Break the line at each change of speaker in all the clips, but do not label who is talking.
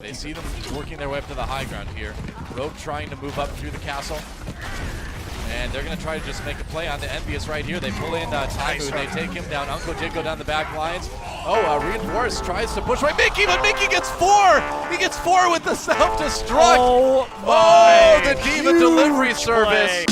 They see them working their way up to the high ground here. Rogue trying to move up through the castle. And they're going to try to just make a play on the Envious right here. They pull in Taimu. They take him down. Uncle Jin go down the back lines. Reinforce tries to push right. Mickey, but Mickey gets 4! He gets 4 with the self-destruct! Oh, the D.Va delivery service!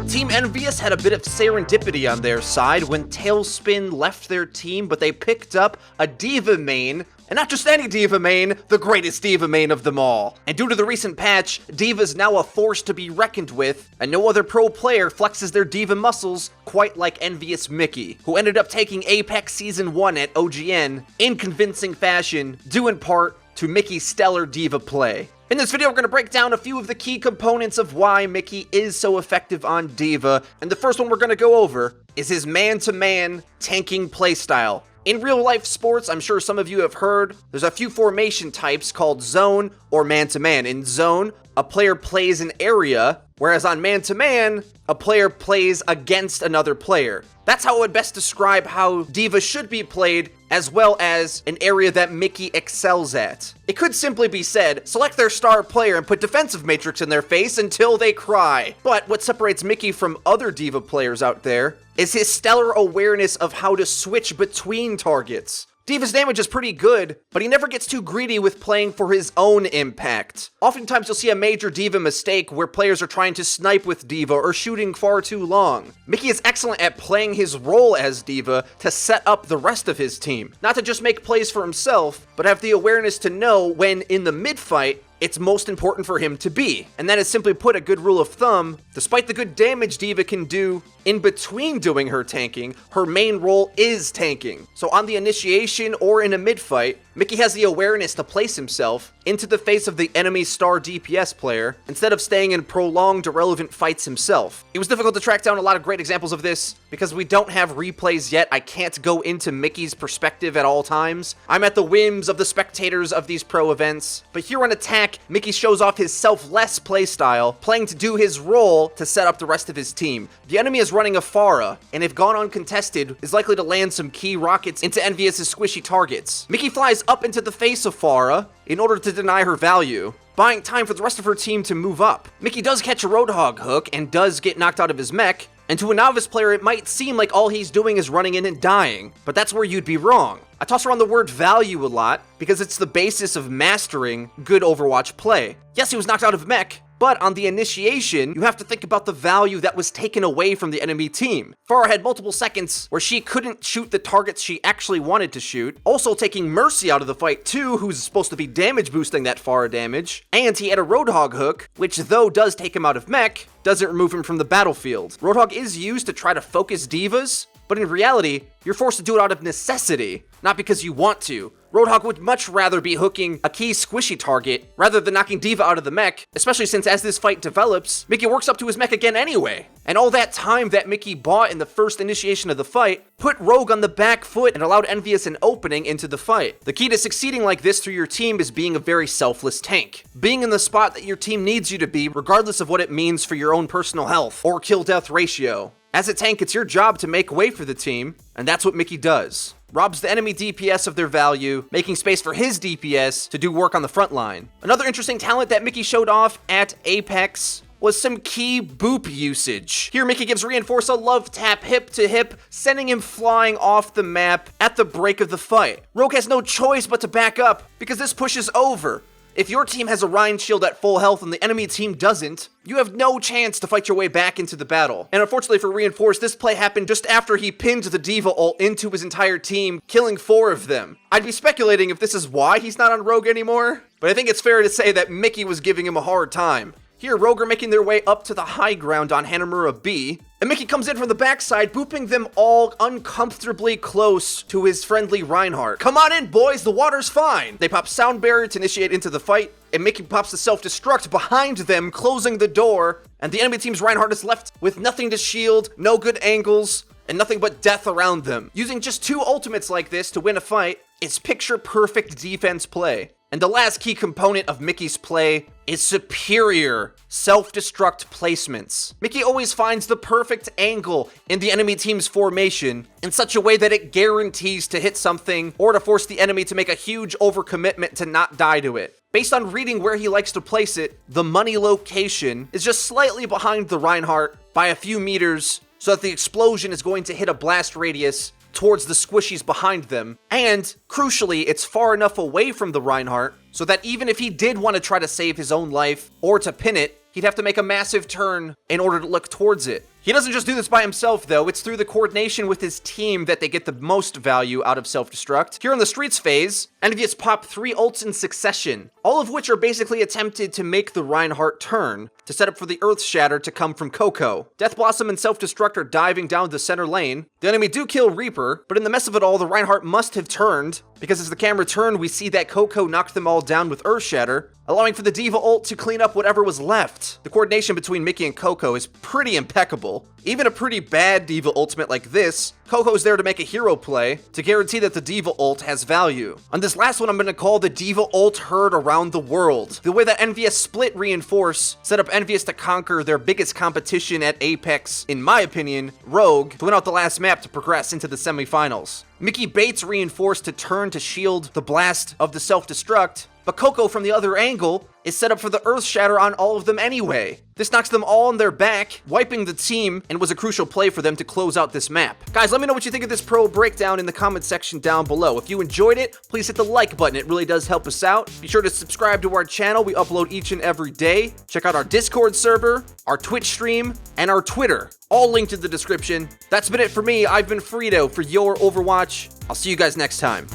Team Envious had a bit of serendipity on their side when Tailspin left their team, but they picked up a D.Va main, and not just any D.Va main, the greatest D.Va main of them all. And due to the recent patch, D.Va's now a force to be reckoned with, and no other pro player flexes their D.Va muscles quite like Envious Mickey, who ended up taking Apex Season 1 at OGN in convincing fashion, due in part to Mickey's stellar D.Va play. In this video, we're going to break down a few of the key components of why Mickey is so effective on D.Va, and the first one we're going to go over is his man-to-man tanking playstyle. In real-life sports, I'm sure some of you have heard, there's a few formation types called zone or man-to-man. In zone, a player plays an area, whereas on man-to-man, a player plays against another player. That's how I would best describe how D.Va should be played, as well as an area that Mickey excels at. It could simply be said, select their star player and put defensive matrix in their face until they cry. But what separates Mickey from other D.Va players out there is his stellar awareness of how to switch between targets. D.Va's damage is pretty good, but he never gets too greedy with playing for his own impact. Oftentimes you'll see a major D.Va mistake where players are trying to snipe with D.Va or shooting far too long. Mickey is excellent at playing his role as D.Va to set up the rest of his team. Not to just make plays for himself, but have the awareness to know when in the mid-fight, it's most important for him to be. And that is simply put a good rule of thumb. Despite the good damage D.Va can do in between doing her tanking, her main role is tanking. So on the initiation or in a mid-fight, Mickey has the awareness to place himself into the face of the enemy star DPS player instead of staying in prolonged irrelevant fights himself. It was difficult to track down a lot of great examples of this because we don't have replays yet. I can't go into Mickey's perspective at all times. I'm at the whims of the spectators of these pro events. But here on Attack, Mickey shows off his selfless playstyle, playing to do his role to set up the rest of his team. The enemy is running a Pharah, and if gone uncontested, is likely to land some key rockets into Envious's squishy targets. Mickey flies up into the face of Pharah in order to deny her value, buying time for the rest of her team to move up. Mickey does catch a Roadhog hook and does get knocked out of his mech, and to a novice player it might seem like all he's doing is running in and dying, but that's where you'd be wrong. I toss around the word value a lot because it's the basis of mastering good Overwatch play. Yes, he was knocked out of mech, but on the initiation, you have to think about the value that was taken away from the enemy team. Pharah had multiple seconds where she couldn't shoot the targets she actually wanted to shoot, also taking Mercy out of the fight too, who's supposed to be damage boosting that Pharah damage, and he had a Roadhog hook, which though does take him out of mech, doesn't remove him from the battlefield. Roadhog is used to try to focus divas, but in reality, you're forced to do it out of necessity, not because you want to. Roadhog would much rather be hooking a key squishy target rather than knocking D.Va out of the mech, especially since as this fight develops, Mickey works up to his mech again anyway. And all that time that Mickey bought in the first initiation of the fight put Rogue on the back foot and allowed Envious an opening into the fight. The key to succeeding like this through your team is being a very selfless tank. Being in the spot that your team needs you to be, regardless of what it means for your own personal health or kill-death ratio. As a tank, it's your job to make way for the team, and that's what Mickey does. Robs the enemy DPS of their value, making space for his DPS to do work on the front line. Another interesting talent that Mickey showed off at Apex was some key boop usage. Here, Mickey gives Reinforce a love tap hip to hip, sending him flying off the map at the break of the fight. Rogue has no choice but to back up, because this pushes over. If your team has a Rhine shield at full health and the enemy team doesn't, you have no chance to fight your way back into the battle. And unfortunately for Reinforce, this play happened just after he pinned the D.Va ult into his entire team, killing 4 of them. I'd be speculating if this is why he's not on Rogue anymore, but I think it's fair to say that Mickey was giving him a hard time. Here, Rogue are making their way up to the high ground on Hanamura B, and Mickey comes in from the backside, booping them all uncomfortably close to his friendly Reinhardt. Come on in, boys, the water's fine! They pop Sound Barrier to initiate into the fight, and Mickey pops the self-destruct behind them, closing the door, and the enemy team's Reinhardt is left with nothing to shield, no good angles, and nothing but death around them. Using just 2 ultimates like this to win a fight is picture-perfect defense play. And the last key component of Mickey's play is superior self-destruct placements. Mickey always finds the perfect angle in the enemy team's formation in such a way that it guarantees to hit something or to force the enemy to make a huge overcommitment to not die to it. Based on reading where he likes to place it, the money location is just slightly behind the Reinhardt by a few meters so that the explosion is going to hit a blast radius towards the squishies behind them, and crucially, it's far enough away from the Reinhardt so that even if he did want to try to save his own life or to pin it, he'd have to make a massive turn in order to look towards it. He doesn't just do this by himself, though. It's through the coordination with his team that they get the most value out of self-destruct. Here in the Streets phase, Envious pop 3 ults in succession, all of which are basically attempted to make the Reinhardt turn, to set up for the Earth Shatter to come from Coco. Death Blossom and Self-Destruct are diving down the center lane. The enemy do kill Reaper, but in the mess of it all, the Reinhardt must have turned, because as the camera turned, we see that Coco knocked them all down with Earth Shatter, allowing for the D.Va ult to clean up whatever was left. The coordination between Mickey and Coco is pretty impeccable. Even a pretty bad D.Va ultimate like this, Coco's there to make a hero play to guarantee that the D.Va ult has value. On this last one, I'm going to call the D.Va ult heard around the world. The way that Envious split Reinforce set up Envious to conquer their biggest competition at Apex, in my opinion, Rogue, to win out the last map to progress into the semifinals. Mickey baits Reinforce to turn to shield the blast of the self-destruct, but Coco from the other angle is set up for the Earth Shatter on all of them anyway. This knocks them all on their back, wiping the team, and was a crucial play for them to close out this map. Guys, let me know what you think of this pro breakdown in the comment section down below. If you enjoyed it, please hit the like button. It really does help us out. Be sure to subscribe to our channel. We upload each and every day. Check out our Discord server, our Twitch stream, and our Twitter. All linked in the description. That's been it for me. I've been FREEDO for Your Overwatch. I'll see you guys next time.